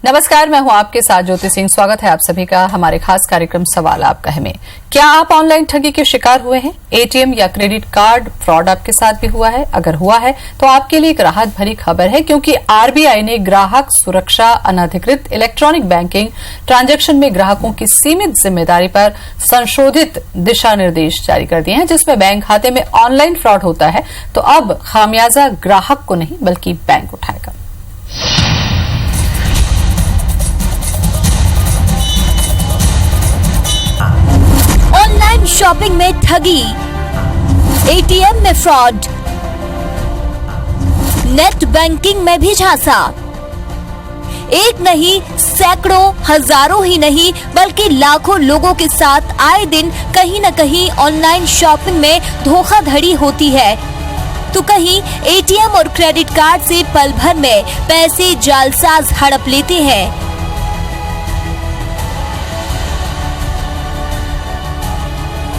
नमस्कार, मैं हूं आपके साथ ज्योति सिंह। स्वागत है आप सभी का हमारे खास कार्यक्रम सवाल आपका है में। क्या आप ऑनलाइन ठगी के शिकार हुए हैं? एटीएम या क्रेडिट कार्ड फ्रॉड आपके साथ भी हुआ है? अगर हुआ है तो आपके लिए एक राहत भरी खबर है, क्योंकि आरबीआई ने ग्राहक सुरक्षा अनधिकृत इलेक्ट्रॉनिक बैंकिंग ट्रांजैक्शन में ग्राहकों की सीमित जिम्मेदारी पर संशोधित दिशा निर्देश जारी कर दिए हैं, जिसमें बैंक खाते में ऑनलाइन फ्रॉड होता है तो अब खामियाजा ग्राहक को नहीं बल्कि बैंक उठाएगा। ऑनलाइन शॉपिंग में ठगी, एटीएम में फ्रॉड, नेट बैंकिंग में भी झांसा। एक नहीं, सैकड़ों, हजारों ही नहीं बल्कि लाखों लोगों के साथ आए दिन कहीं न कहीं ऑनलाइन शॉपिंग में धोखाधड़ी होती है। तो कहीं एटीएम और क्रेडिट कार्ड से पल भर में पैसे जालसाज हड़प लेते हैं।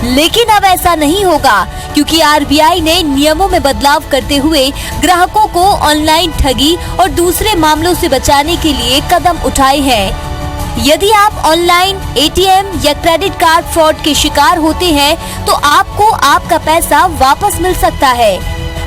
लेकिन अब ऐसा नहीं होगा, क्योंकि आरबीआई ने नियमों में बदलाव करते हुए ग्राहकों को ऑनलाइन ठगी और दूसरे मामलों से बचाने के लिए कदम उठाए हैं। यदि आप ऑनलाइन एटीएम या क्रेडिट कार्ड फ्रॉड के शिकार होते हैं तो आपको आपका पैसा वापस मिल सकता है।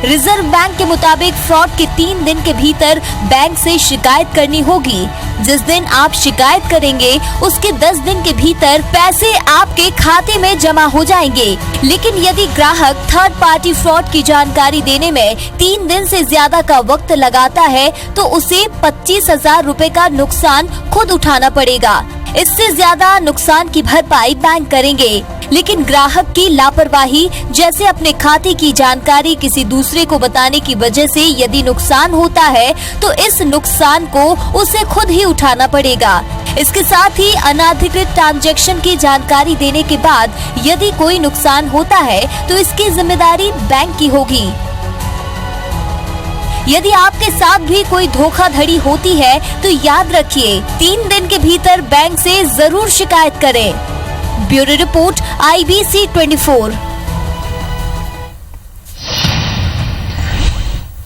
रिजर्व बैंक के मुताबिक फ्रॉड के 3 दिन के भीतर बैंक से शिकायत करनी होगी। जिस दिन आप शिकायत करेंगे उसके 10 दिन के भीतर पैसे आपके खाते में जमा हो जाएंगे। लेकिन यदि ग्राहक थर्ड पार्टी फ्रॉड की जानकारी देने में 3 दिन से ज्यादा का वक्त लगाता है तो उसे 25,000 रुपए का नुकसान खुद उठाना पड़ेगा। इससे ज्यादा नुकसान की भरपाई बैंक करेंगे। लेकिन ग्राहक की लापरवाही, जैसे अपने खाते की जानकारी किसी दूसरे को बताने की वजह से यदि नुकसान होता है तो इस नुकसान को उसे खुद ही उठाना पड़ेगा। इसके साथ ही अनधिकृत ट्रांजैक्शन की जानकारी देने के बाद यदि कोई नुकसान होता है तो इसकी जिम्मेदारी बैंक की होगी। यदि आपके साथ भी कोई धोखाधड़ी होती है तो याद रखिए, 3 दिन के भीतर बैंक से जरूर शिकायत करें। Bureau report IBC 24।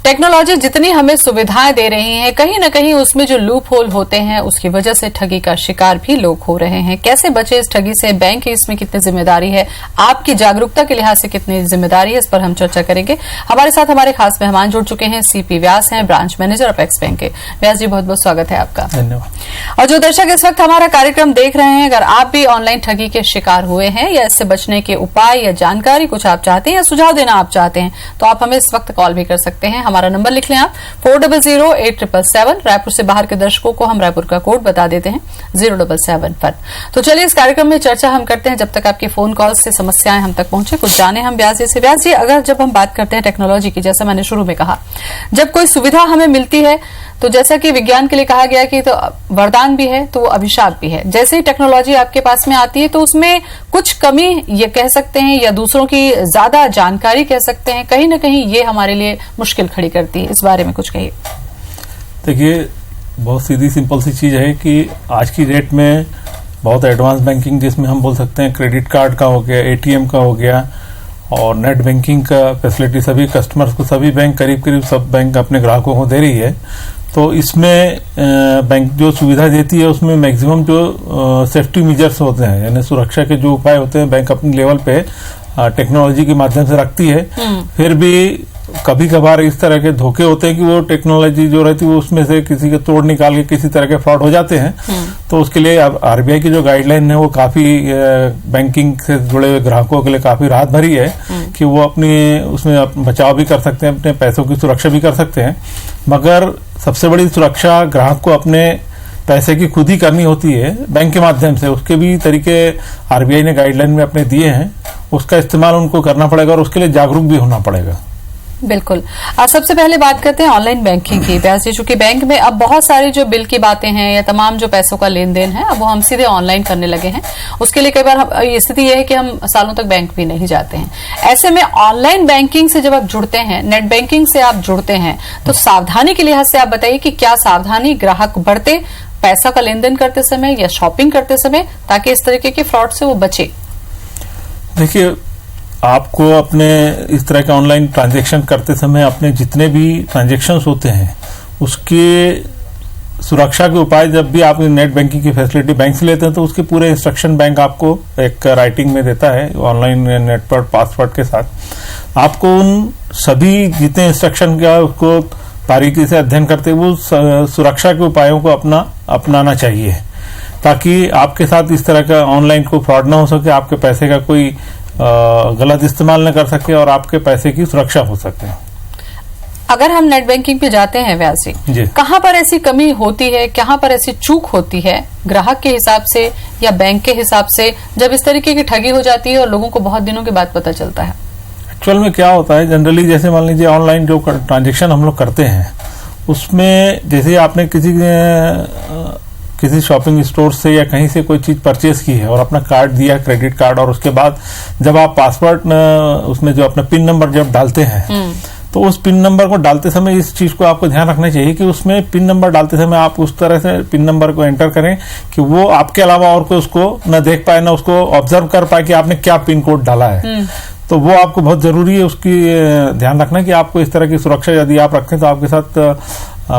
टेक्नोलॉजी जितनी हमें सुविधाएं दे रही है, कहीं न कहीं उसमें जो लूप होल होते हैं उसकी वजह से ठगी का शिकार भी लोग हो रहे हैं। कैसे बचे इस ठगी से? बैंक की इसमें कितनी जिम्मेदारी है? आपकी जागरूकता के लिहाज से कितनी जिम्मेदारी है? इस पर हम चर्चा करेंगे। हमारे साथ हमारे खास मेहमान जुड़ चुके हैं। सीपी व्यास हैं, ब्रांच मैनेजर अपेक्स बैंक के। व्यास जी, बहुत बहुत स्वागत है आपका। धन्यवाद। और जो दर्शक इस वक्त हमारा कार्यक्रम देख रहे हैं, अगर आप भी ऑनलाइन ठगी के शिकार हुए हैं या इससे बचने के उपाय या जानकारी कुछ आप चाहते हैं या सुझाव देना आप चाहते हैं तो आप हमें इस वक्त कॉल भी कर सकते हैं। हमारा नंबर लिख लें आप 400877। रायपुर से बाहर के दर्शकों को हम रायपुर का कोड बता देते हैं 077 पर। तो चलिए इस कार्यक्रम में चर्चा हम करते हैं। जब तक आपके फोन कॉल से समस्याएं हम तक पहुंचे, कुछ जाने हम व्यास जी से। व्यास जी, अगर जब हम बात करते हैं टेक्नोलॉजी की, जैसा मैंने शुरू में कहा, जब कोई सुविधा हमें मिलती है तो जैसा कि विज्ञान के लिए कहा गया कि तो वरदान भी है तो वो अभिशाप भी है। जैसे ही टेक्नोलॉजी आपके पास में आती है तो उसमें कुछ कमी ये कह सकते हैं या दूसरों की ज्यादा जानकारी कह सकते हैं, कहीं ना कहीं ये हमारे लिए मुश्किल खड़ी करती है। इस बारे में कुछ कहिए। देखिए, बहुत सीधी सिंपल सी चीज है कि आज की डेट में बहुत एडवांस बैंकिंग, जिसमें हम बोल सकते हैं क्रेडिट कार्ड का हो गया, एटीएम का हो गया और नेट बैंकिंग का फैसिलिटी सभी कस्टमर्स को, सभी बैंक करीब सब बैंक अपने ग्राहकों को दे रही है। तो इसमें बैंक जो सुविधा देती है उसमें मैक्सिमम जो सेफ्टी मेजर्स होते हैं, यानी सुरक्षा के जो उपाय होते हैं, बैंक अपने लेवल पे टेक्नोलॉजी के माध्यम से रखती है। फिर भी कभी कभार इस तरह के धोखे होते हैं कि वो टेक्नोलॉजी जो रहती है वो उसमें से किसी के तोड़ निकाल के किसी तरह के फ्रॉड हो जाते हैं। तो उसके लिए आरबीआई की जो गाइडलाइन है वो काफी बैंकिंग से जुड़े हुए ग्राहकों के लिए काफी राहत भरी है कि वो अपनी उसमें बचाव भी कर सकते हैं, अपने पैसों की सुरक्षा भी कर सकते हैं। मगर सबसे बड़ी सुरक्षा ग्राहक को अपने पैसे की खुद ही करनी होती है बैंक के माध्यम से। उसके भी तरीके आरबीआई ने गाइडलाइन में अपने दिए हैं, उसका इस्तेमाल उनको करना पड़ेगा और उसके लिए जागरूक भी होना पड़ेगा। बिल्कुल। सबसे पहले बात करते हैं ऑनलाइन बैंकिंग की। व्यास जी, चूंकि बैंक में अब बहुत सारी जो बिल की बातें हैं या तमाम जो पैसों का लेन देन है अब वो हम सीधे ऑनलाइन करने लगे हैं। उसके लिए कई बार स्थिति यह है कि हम सालों तक बैंक भी नहीं जाते हैं। ऐसे में ऑनलाइन बैंकिंग से जब आप जुड़ते हैं, नेट बैंकिंग से आप जुड़ते हैं, तो सावधानी के लिहाज से आप बताइए कि क्या सावधानी ग्राहक बरते पैसा का लेन देन करते समय या शॉपिंग करते समय, ताकि इस तरीके के फ्रॉड से वो बचे? देखिए, आपको अपने इस तरह का ऑनलाइन ट्रांजैक्शन करते समय अपने जितने भी ट्रांजैक्शंस होते हैं उसके सुरक्षा के उपाय जब भी आप नेट बैंकिंग की फैसिलिटी बैंक से लेते हैं तो उसके पूरे इंस्ट्रक्शन बैंक आपको एक राइटिंग में देता है ऑनलाइन नेट पासवर्ड के साथ। आपको उन सभी जितने इंस्ट्रक्शन का उसको बारीकी से अध्ययन करते हुए सुरक्षा के उपायों को अपनाना चाहिए, ताकि आपके साथ इस तरह का ऑनलाइन कोई फ्रॉड ना हो सके, आपके पैसे का कोई गलत इस्तेमाल न कर सके और आपके पैसे की सुरक्षा हो सके। अगर हम नेट बैंकिंग पे जाते हैं व्यास जी, कहाँ पर ऐसी कमी होती है, कहाँ पर ऐसी चूक होती है ग्राहक के हिसाब से या बैंक के हिसाब से, जब इस तरीके की ठगी हो जाती है और लोगों को बहुत दिनों के बाद पता चलता है? एक्चुअल में क्या होता है, जनरली जैसे मान लीजिए ऑनलाइन जो ट्रांजेक्शन हम लोग करते हैं उसमें जैसे आपने किसी शॉपिंग स्टोर से या कहीं से कोई चीज परचेज की है और अपना कार्ड दिया, क्रेडिट कार्ड, और उसके बाद जब आप पासवर्ड उसमें जो अपना पिन नंबर जब डालते हैं तो उस पिन नंबर को डालते समय इस चीज को आपको ध्यान रखना चाहिए कि उसमें पिन नंबर डालते समय आप उस तरह से पिन नंबर को एंटर करें कि वो आपके अलावा और कोई उसको न देख पाए, न उसको ऑब्जर्व कर पाए कि आपने क्या पिन कोड डाला है। तो वो आपको बहुत जरूरी है, उसकी ध्यान रखना कि आपको इस तरह की सुरक्षा यदि आप रखें तो आपके साथ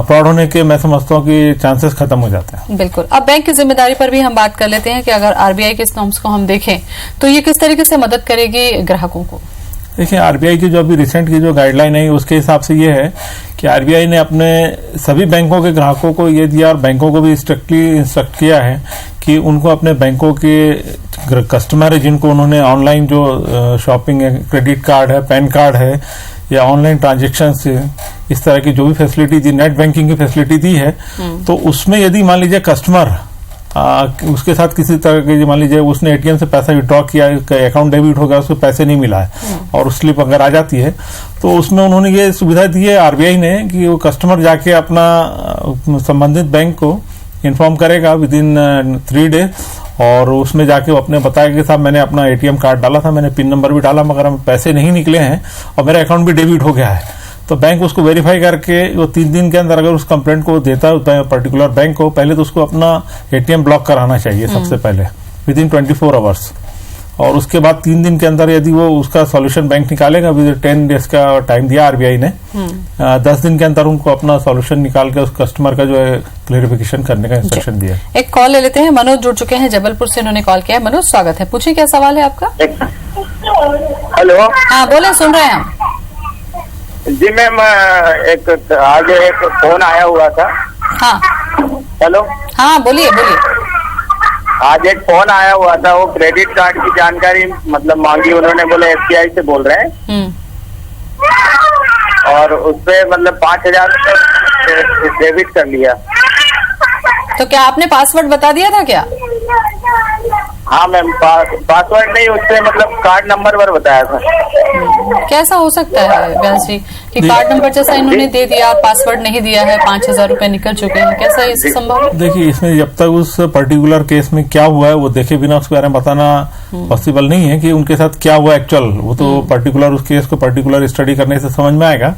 फ्रॉड होने के मैं समझता हूँ कि चांसेस खत्म हो जाते हैं। बिल्कुल। अब बैंक की जिम्मेदारी पर भी हम बात कर लेते हैं कि अगर आरबीआई के इस नॉर्म्स को हम देखें तो ये किस तरीके से मदद करेगी ग्राहकों को? देखिए, आरबीआई की जो अभी रिसेंट की जो गाइडलाइन है उसके हिसाब से ये है कि आरबीआई ने अपने सभी बैंकों के ग्राहकों को ये दिया और बैंकों को भी स्ट्रिक्टली इंस्ट्रक्ट किया है कि उनको अपने बैंकों के कस्टमर है जिनको उन्होंने ऑनलाइन जो शॉपिंग है, क्रेडिट कार्ड है, पैन कार्ड है या ऑनलाइन ट्रांजेक्शन से इस तरह की जो भी फैसिलिटी दी, नेट बैंकिंग की फैसिलिटी दी है, तो उसमें यदि मान लीजिए कस्टमर उसके साथ किसी तरह के मान लीजिए उसने एटीएम से पैसा विड्रॉ किया, अकाउंट डेबिट हो गया, उसको पैसे नहीं मिला है और स्लिप अगर आ जाती है तो उसमें उन्होंने ये सुविधा दी है आरबीआई ने कि वो कस्टमर जाके अपना संबंधित बैंक को इन्फॉर्म करेगा विद इन 3 डेज और उसमें जाके वो अपने बताया कि साहब मैंने अपना एटीएम कार्ड डाला था, मैंने पिन नंबर भी डाला मगर हम पैसे नहीं निकले हैं और मेरा अकाउंट भी डेबिट हो गया है। तो बैंक उसको वेरीफाई करके वो 3 दिन के अंदर अगर उस कंप्लेंट को देता है पर्टिकुलर बैंक को, पहले तो उसको अपना एटीएम ब्लॉक कराना चाहिए सबसे पहले विद इन 24 आवर्स, और उसके बाद 3 दिन के अंदर यदि वो उसका सॉल्यूशन बैंक निकालेगा, विद 10 डेज का टाइम दिया आरबीआई ने, 10 दिन के अंदर उनको अपना सॉल्यूशन निकाल के उस कस्टमर का जो है क्लेरिफिकेशन करने का इंस्ट्रक्शन दिया। एक कॉल ले लेते हैं। मनोज जुड़ चुके हैं जबलपुर से, इन्होंने कॉल किया है। मनोज, स्वागत है, पूछिए क्या सवाल है आपका? हेलो। हाँ बोले, सुन रहे हैं हम। जी मैम, आज एक फोन आया हुआ था। हाँ हेलो। हाँ बोलिए बोलिए। आज एक फोन आया हुआ था, वो क्रेडिट कार्ड की जानकारी मतलब मांगी उन्होंने, बोले एसबीआई से बोल रहे हैं और उसपे मतलब 5,000 डेबिट कर लिया। तो क्या आपने पासवर्ड बता दिया था क्या? हाँ मैम, पासवर्ड नहीं, उससे मतलब कार्ड नंबर पर बताया था। कैसा हो सकता है व्यास जी कि कार्ड नंबर जैसा इन्होंने दे दिया और पासवर्ड नहीं दिया है, 5,000 रुपए निकल चुके हैं, कैसा ये संभव है? देखिए, इसमें जब तक उस पर्टिकुलर केस में क्या हुआ है वो देखे बिना उसके बारे में बताना पॉसिबल नहीं है कि उनके साथ क्या हुआ एक्चुअल, वो तो पर्टिकुलर उस केस को पर्टिकुलर स्टडी करने से समझ में आएगा।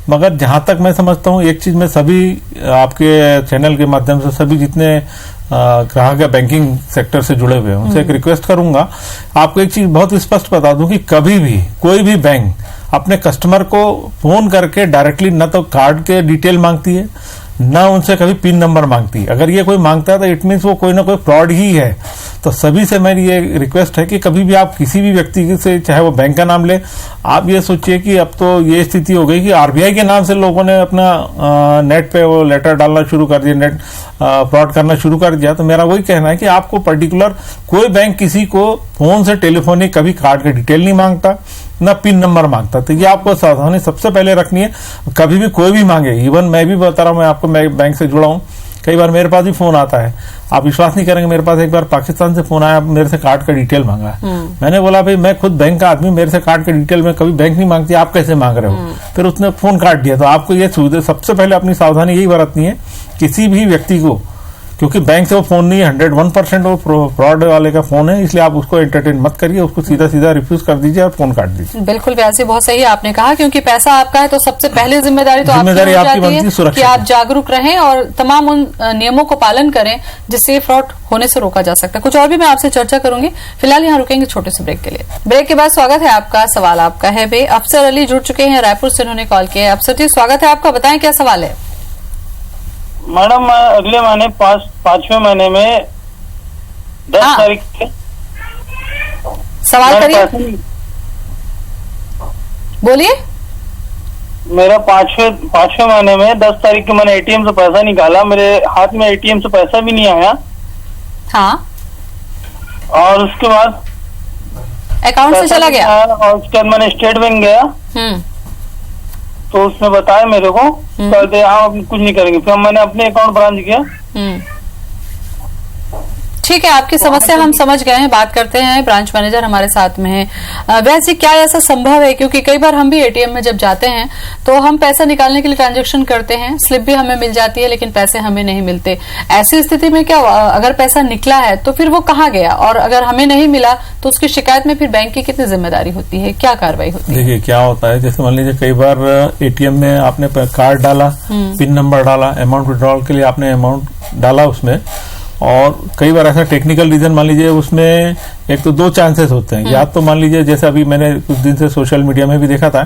मगर जहां तक मैं समझता हूँ एक चीज मैं सभी आपके चैनल के माध्यम से सभी जितने ग्राहक या बैंकिंग सेक्टर से जुड़े हुए हैं उनसे एक रिक्वेस्ट करूंगा, आपको एक चीज बहुत स्पष्ट बता दूं कि कभी भी कोई भी बैंक अपने कस्टमर को फोन करके डायरेक्टली न तो कार्ड के डिटेल मांगती है न उनसे कभी पिन नंबर मांगती है। अगर ये कोई मांगता है तो इट मीन्स वो कोई ना कोई फ्रॉड ही है। तो सभी से मेरी ये रिक्वेस्ट है कि कभी भी आप किसी भी व्यक्ति से, चाहे वो बैंक का नाम ले, आप ये सोचिए कि अब तो ये स्थिति हो गई कि आरबीआई के नाम से लोगों ने अपना नेट पे वो लेटर डालना शुरू कर दिया, नेट फ्रॉड करना शुरू कर दिया। तो मेरा वही कहना है कि आपको पर्टिकुलर कोई बैंक किसी को फोन से टेलीफोनिक कभी कार्ड के डिटेल नहीं मांगता ना पिन नंबर मांगता। तो ये आपको सावधानी सबसे पहले रखनी है। कभी भी कोई भी मांगे, इवन मैं भी बता रहा हूं, मैं आपको मैं बैंक से जुड़ा हूं, कई बार मेरे पास भी फोन आता है, आप विश्वास नहीं करेंगे, मेरे पास एक बार पाकिस्तान से फोन आया, मेरे से कार्ड का डिटेल मांगा। मैंने बोला भाई मैं खुद बैंक का आदमी, मेरे से कार्ड का डिटेल में कभी बैंक नहीं मांगती, आप कैसे मांग रहे हो? फिर उसने फोन काट दिया। तो आपको ये सुविधा सबसे पहले अपनी सावधानी यही बरतनी है किसी भी व्यक्ति को, क्योंकि बैंक से वो फोन नहीं है, 101% वो फ्रॉड वाले का फोन है, इसलिए आप उसको एंटरटेन मत करिए, उसको सीधा सीधा रिफ्यूज कर दीजिए और फोन काट दीजिए। बिल्कुल व्यासी, बहुत सही आपने कहा, क्योंकि पैसा आपका है तो सबसे पहले जिम्मेदारी तो आपकी बनती है कि आप जागरूक रहें और तमाम उन नियमों को पालन करें जिससे फ्रॉड होने से रोका जा सकता है। कुछ और भी मैं आपसे चर्चा करूंगी, फिलहाल यहाँ रुकेंगे छोटे से ब्रेक के लिए। ब्रेक के बाद स्वागत है आपका। सवाल आपका है बे। अफसर अली जुड़ चुके हैं रायपुर से, उन्होंने कॉल किया है। अफसर जी स्वागत है आपका, बताएं क्या सवाल है? मैडम मैं अगले महीने 5वें महीने में 10 हाँ। तारीख के सवाल करिए, बोलिए। मेरा पांचवें महीने में 10 तारीख को मैंने एटीएम से पैसा निकाला, मेरे हाथ में एटीएम से पैसा भी नहीं आया। हाँ, और उसके बाद अकाउंट से चला गया। और उसके बाद मैंने स्टेट बैंक गया, तो उसने बताया मेरे को, कहते हाँ कुछ नहीं करेंगे। फिर मैंने अपने अकाउंट ब्रांच किया। ठीक है, आपकी समस्या हम समझ गए हैं। बात करते हैं, ब्रांच मैनेजर हमारे साथ में है। वैसे क्या ऐसा संभव है, क्योंकि कई बार हम भी एटीएम में जब जाते हैं तो हम पैसा निकालने के लिए ट्रांजैक्शन करते हैं, स्लिप भी हमें मिल जाती है, लेकिन पैसे हमें नहीं मिलते। ऐसी स्थिति में क्या, अगर पैसा निकला है तो फिर वो कहाँ गया, और अगर हमें नहीं मिला तो उसकी शिकायत में फिर बैंक की कितनी जिम्मेदारी होती है, क्या कार्रवाई होती है? देखिए क्या होता है, जैसे मान लीजिए कई बार एटीएम में आपने कार्ड डाला, पिन नंबर डाला, अमाउंट विड्रॉल के लिए आपने अमाउंट डाला उसमें, और कई बार ऐसा टेक्निकल रीजन मान लीजिए उसमें एक तो 2 चांसेस होते हैं। या तो मान लीजिए जैसे अभी मैंने कुछ दिन से सोशल मीडिया में भी देखा था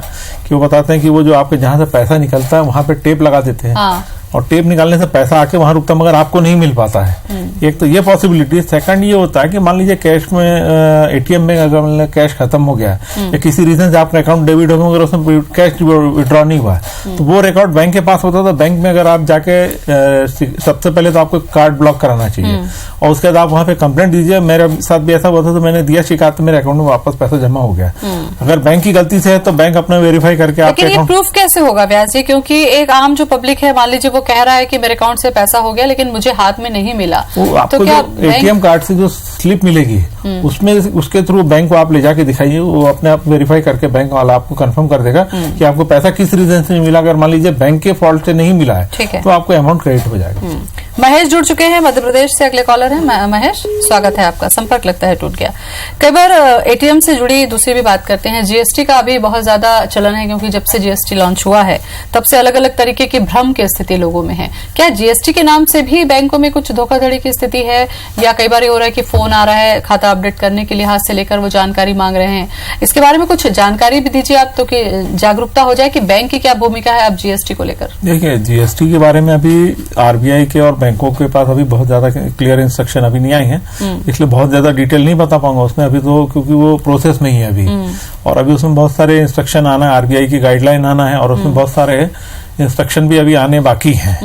कि वो बताते हैं कि वो जो आपके जहां से पैसा निकलता है वहां पे टेप लगा देते हैं। हाँ। और टेप निकालने से पैसा आके वहां रुकता मगर आपको नहीं मिल पाता है। एक तो ये पॉसिबिलिटी। सेकंड ये होता है कि मान लीजिए कैश में एटीएम में अगर कैश खत्म हो गया या किसी रीजन से आपका अकाउंट डेबिट हो गया मगर उसमें कैश विड्रॉ नहीं हुआ, तो वो रिकॉर्ड बैंक के पास होता है। तो बैंक में अगर आप जाके सबसे पहले तो आपको कार्ड ब्लॉक कराना चाहिए, और उसके बाद आप वहां पे कंप्लेंट दीजिए। मेरे साथ भी ऐसा हुआ था, तो मैंने दिया शिकायत, मेरे अकाउंट में वापस पैसा जमा हो गया। अगर बैंक की गलती से है तो बैंक अपना वेरीफाई करके आपके लेकिन ये प्रूफ कैसे होगा व्यास जी, क्योंकि एक आम जो पब्लिक है, मान लीजिए वो कह रहा है कि मेरे अकाउंट से पैसा हो गया लेकिन मुझे हाथ में नहीं मिला, आपको तो क्या एटीएम कार्ड से जो स्लिप मिलेगी उसमें उसके थ्रू बैंक को आप ले जाके दिखाइए, वो अपने आप वेरीफाई करके बैंक वाला आपको कंफर्म कर देगा कि आपको पैसा किस रीजन से मिला। अगर मान लीजिए बैंक के फॉल्ट से नहीं मिला है तो आपको अमाउंट क्रेडिट हो जाएगा। महेश जुड़ चुके हैं मध्य प्रदेश से, अगले कॉलर है। महेश, स्वागत है आपका। संपर्क लगता है टूट गया। कई बार एटीएम से जुड़ी दूसरी भी बात करते हैं। जीएसटी का अभी बहुत ज्यादा चलन है, क्योंकि जब से जीएसटी लॉन्च हुआ है तब से अलग अलग तरीके की भ्रम की स्थिति लोगों में है। क्या जीएसटी के नाम से भी बैंकों में कुछ धोखाधड़ी की स्थिति है, या कई बार ये हो रहा है कि फोन आ रहा है खाता अपडेट करने के लिहाज से लेकर वो जानकारी मांग रहे हैं? इसके बारे में कुछ जानकारी भी दीजिए आप, तो कि जागरूकता हो जाए कि बैंक की क्या भूमिका है अब जीएसटी को लेकर। देखिए, जीएसटी के बारे में अभी आरबीआई के और बैंकों के पास अभी बहुत ज्यादा क्लियर इंस्ट्रक्शन अभी नहीं आई हैं, इसलिए बहुत ज्यादा डिटेल नहीं बता पाऊंगा उसमें अभी, तो क्योंकि वो प्रोसेस में ही है अभी। और अभी उसमें बहुत सारे इंस्ट्रक्शन आना है, आरबीआई की गाइडलाइन आना है, और उसमें बहुत सारे इंस्ट्रक्शन भी अभी आने बाकी हैं।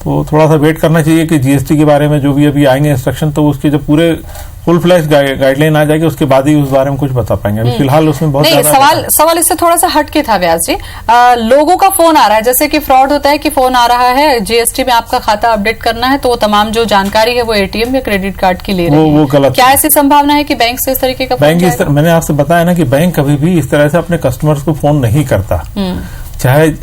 तो थोड़ा सा वेट करना चाहिए कि जीएसटी के बारे में जो भी अभी आएंगे इंस्ट्रक्शन, तो उसके जब पूरे फुल फ्लैश गाइडलाइन आ जाएगी उसके बाद ही उस बारे में कुछ बता पाएंगे। अभी फिलहाल उसमें बहुत नहीं, सवाल इससे थोड़ा सा हटके था व्यास जी। लोगों का फोन आ रहा है, जैसे कि फ्रॉड होता है कि फोन आ रहा है, जीएसटी में आपका खाता अपडेट करना है, तो वो तमाम जो जानकारी है वो एटीएम या क्रेडिट कार्ड की ले रहे हैं। वो गलत। क्या ऐसी संभावना है कि बैंक से इस तरीके का बैंक मैंने आपसे बताया ना कि बैंक कभी भी इस तरह से अपने कस्टमर्स को फोन नहीं करता। चाहे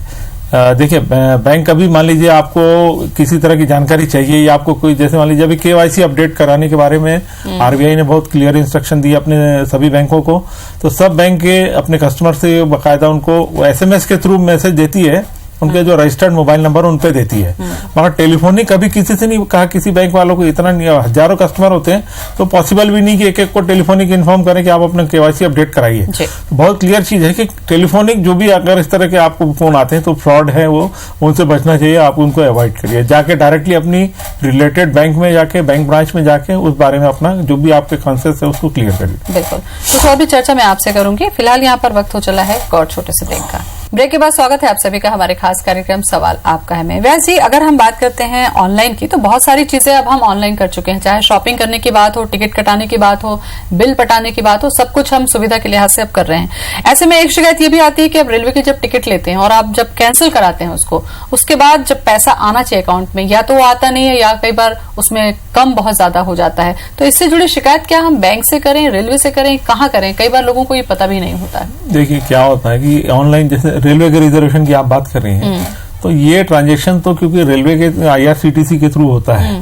देखिए, बैंक कभी मान लीजिए आपको किसी तरह की जानकारी चाहिए, या आपको कोई, जैसे मान लीजिए अभी केवाईसी अपडेट कराने के बारे में आरबीआई ने बहुत क्लियर इंस्ट्रक्शन दिए अपने सभी बैंकों को, तो सब बैंक के अपने कस्टमर से बाकायदा उनको एसएमएस के थ्रू मैसेज देती है, उनके जो रजिस्टर्ड मोबाइल नंबर उन पे देती है। मगर टेलीफोनिक कभी किसी से नहीं कहा, किसी बैंक वालों को इतना नहीं, हजारों कस्टमर होते हैं तो पॉसिबल भी नहीं कि एक एक को टेलीफोनिक इन्फॉर्म करें कि आप अपना केवाईसी अपडेट कराइए। तो बहुत क्लियर चीज है कि टेलीफोनिक जो भी अगर इस तरह के आपको फोन आते हैं तो फ्रॉड है, वो उनसे बचना चाहिए, आप उनको अवॉइड करिए। जाके डायरेक्टली अपनी रिलेटेड बैंक में जाके, बैंक ब्रांच में जाके उस बारे में अपना जो भी आपके कॉन्सेप्ट है उसको क्लियर करिए। बिल्कुल, कुछ और भी चर्चा मैं आपसे करूंगी। फिलहाल यहाँ पर वक्त हो चला है एक और छोटे से ब्रेक का। ब्रेक के बाद स्वागत है आप सभी का हमारे खास कार्यक्रम सवाल आपका है में। वैसे अगर हम बात करते हैं ऑनलाइन की, तो बहुत सारी चीजें अब हम ऑनलाइन कर चुके हैं, चाहे शॉपिंग करने की बात हो, टिकट कटाने की बात हो, बिल पटाने की बात हो, सब कुछ हम सुविधा के लिहाज से अब कर रहे हैं। ऐसे में एक शिकायत ये भी आती है कि अब रेलवे की जब टिकट लेते हैं और आप जब कैंसिल कराते हैं उसको, उसके बाद जब पैसा आना चाहिए अकाउंट में, या तो वो आता नहीं है या कई बार उसमें कम बहुत ज्यादा हो जाता है। तो इससे जुड़ी शिकायत क्या हम बैंक से करें, रेलवे से करें, कहाँ करें? कई बार लोगों को ये पता भी नहीं होता है। देखिए क्या होता है कि ऑनलाइन, जैसे रेलवे के रिजर्वेशन की आप बात कर रही हैं, तो ये ट्रांजैक्शन तो क्योंकि रेलवे के आईआरसीटीसी के थ्रू होता है,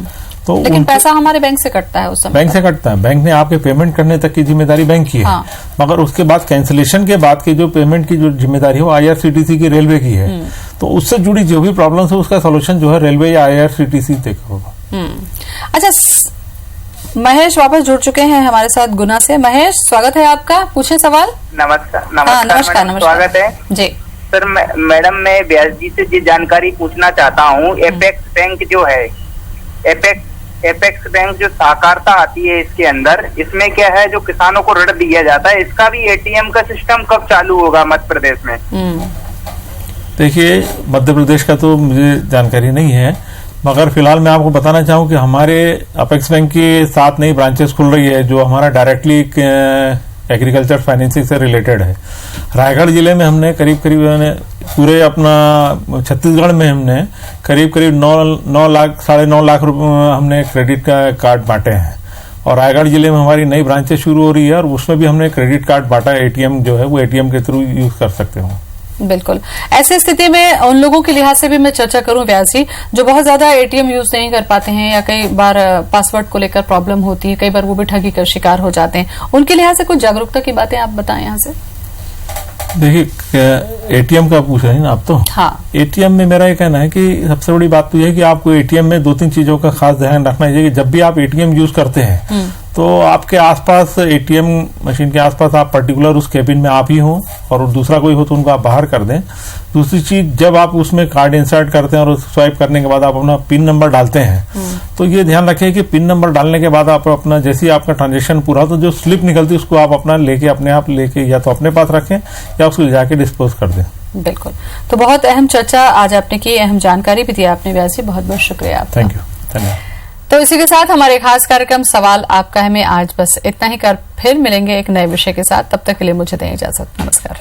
तो लेकिन पैसा हमारे बैंक से कटता है उस समय। बैंक से कटता है, बैंक ने आपके पेमेंट करने तक की जिम्मेदारी बैंक की है। हाँ। मगर उसके बाद कैंसिलेशन के बाद की जो पेमेंट की जो जिम्मेदारी है वो आईआरसीटीसी की, रेलवे की है। तो उससे जुड़ी जो भी प्रॉब्लम है उसका सोल्यूशन जो है रेलवे या आईआरसीटीसी तक होगा। अच्छा, महेश वापस जुड़ चुके हैं हमारे साथ गुना से। महेश, स्वागत है आपका, पूछें सवाल। नमस्कार। नमस्कार। स्वागत है जी। सर मैडम मैं व्यास जी से ये जानकारी पूछना चाहता हूँ, एपेक्स बैंक जो है, एपेक्स बैंक जो सहकारिता आती है इसके अंदर, इसमें क्या है जो किसानों को ऋण दिया जाता है, इसका भी एटीएम का सिस्टम कब चालू होगा मध्य प्रदेश में? देखिए, मध्य प्रदेश का तो मुझे जानकारी नहीं है, मगर फिलहाल मैं आपको बताना चाहूँ कि हमारे अपेक्स बैंक की 7 नई ब्रांचेस खुल रही है जो हमारा डायरेक्टली एग्रीकल्चर फाइनेंसिंग से रिलेटेड है। रायगढ़ जिले में हमने करीब पूरे अपना छत्तीसगढ़ में हमने करीब 9 लाख 9.5 लाख हमने क्रेडिट कार्ड बांटे हैं, और रायगढ़ जिले में हमारी नई ब्रांचेस शुरू हो रही है और उसमें भी हमने क्रेडिट कार्ड बांटा है। एटीएम जो है वो एटीएम के थ्रू यूज कर सकते हो। बिल्कुल, ऐसी स्थिति में उन लोगों के लिहाज से भी मैं चर्चा करूं व्यास जी, जो बहुत ज्यादा एटीएम यूज नहीं कर पाते हैं या कई बार पासवर्ड को लेकर प्रॉब्लम होती है, कई बार वो भी ठगी का शिकार हो जाते हैं, उनके लिहाज से कुछ जागरूकता की बातें आप बताएं यहाँ से। देखिए, एटीएम का पूछ रहे हैं ना आप, तो हाँ, एटीएम में मेरा ये कहना है कि सबसे बड़ी बात तो यह है कि आपको एटीएम में 2-3 चीजों का खास ध्यान रखना चाहिए कि जब भी आप एटीएम यूज करते हैं तो आपके आसपास, एटीएम मशीन के आसपास आप पर्टिकुलर उस केबिन में आप ही हो, और दूसरा कोई हो तो उनको आप बाहर कर दें। दूसरी चीज, जब आप उसमें कार्ड इंसर्ट करते हैं और स्वाइप करने के बाद आप अपना पिन नंबर डालते हैं तो ये ध्यान रखें कि पिन नंबर डालने के बाद आप अपना, जैसे ही आपका ट्रांजेक्शन पूरा हो तो जो स्लिप निकलती है उसको आप अपना लेके अपने आप लेके या तो अपने पास रखें या उसको जाके डिस्पोज कर दें। बिल्कुल, तो बहुत अहम चर्चा आज आपने की, अहम जानकारी भी दी आपने व्यास जी, बहुत बहुत शुक्रिया आपका। थैंक यू, धन्यवाद। तो इसी के साथ हमारे खास कार्यक्रम सवाल आपका है में आज बस इतना ही कर फिर मिलेंगे एक नए विषय के साथ। तब तक के लिए मुझे दें इजाजत। नमस्कार।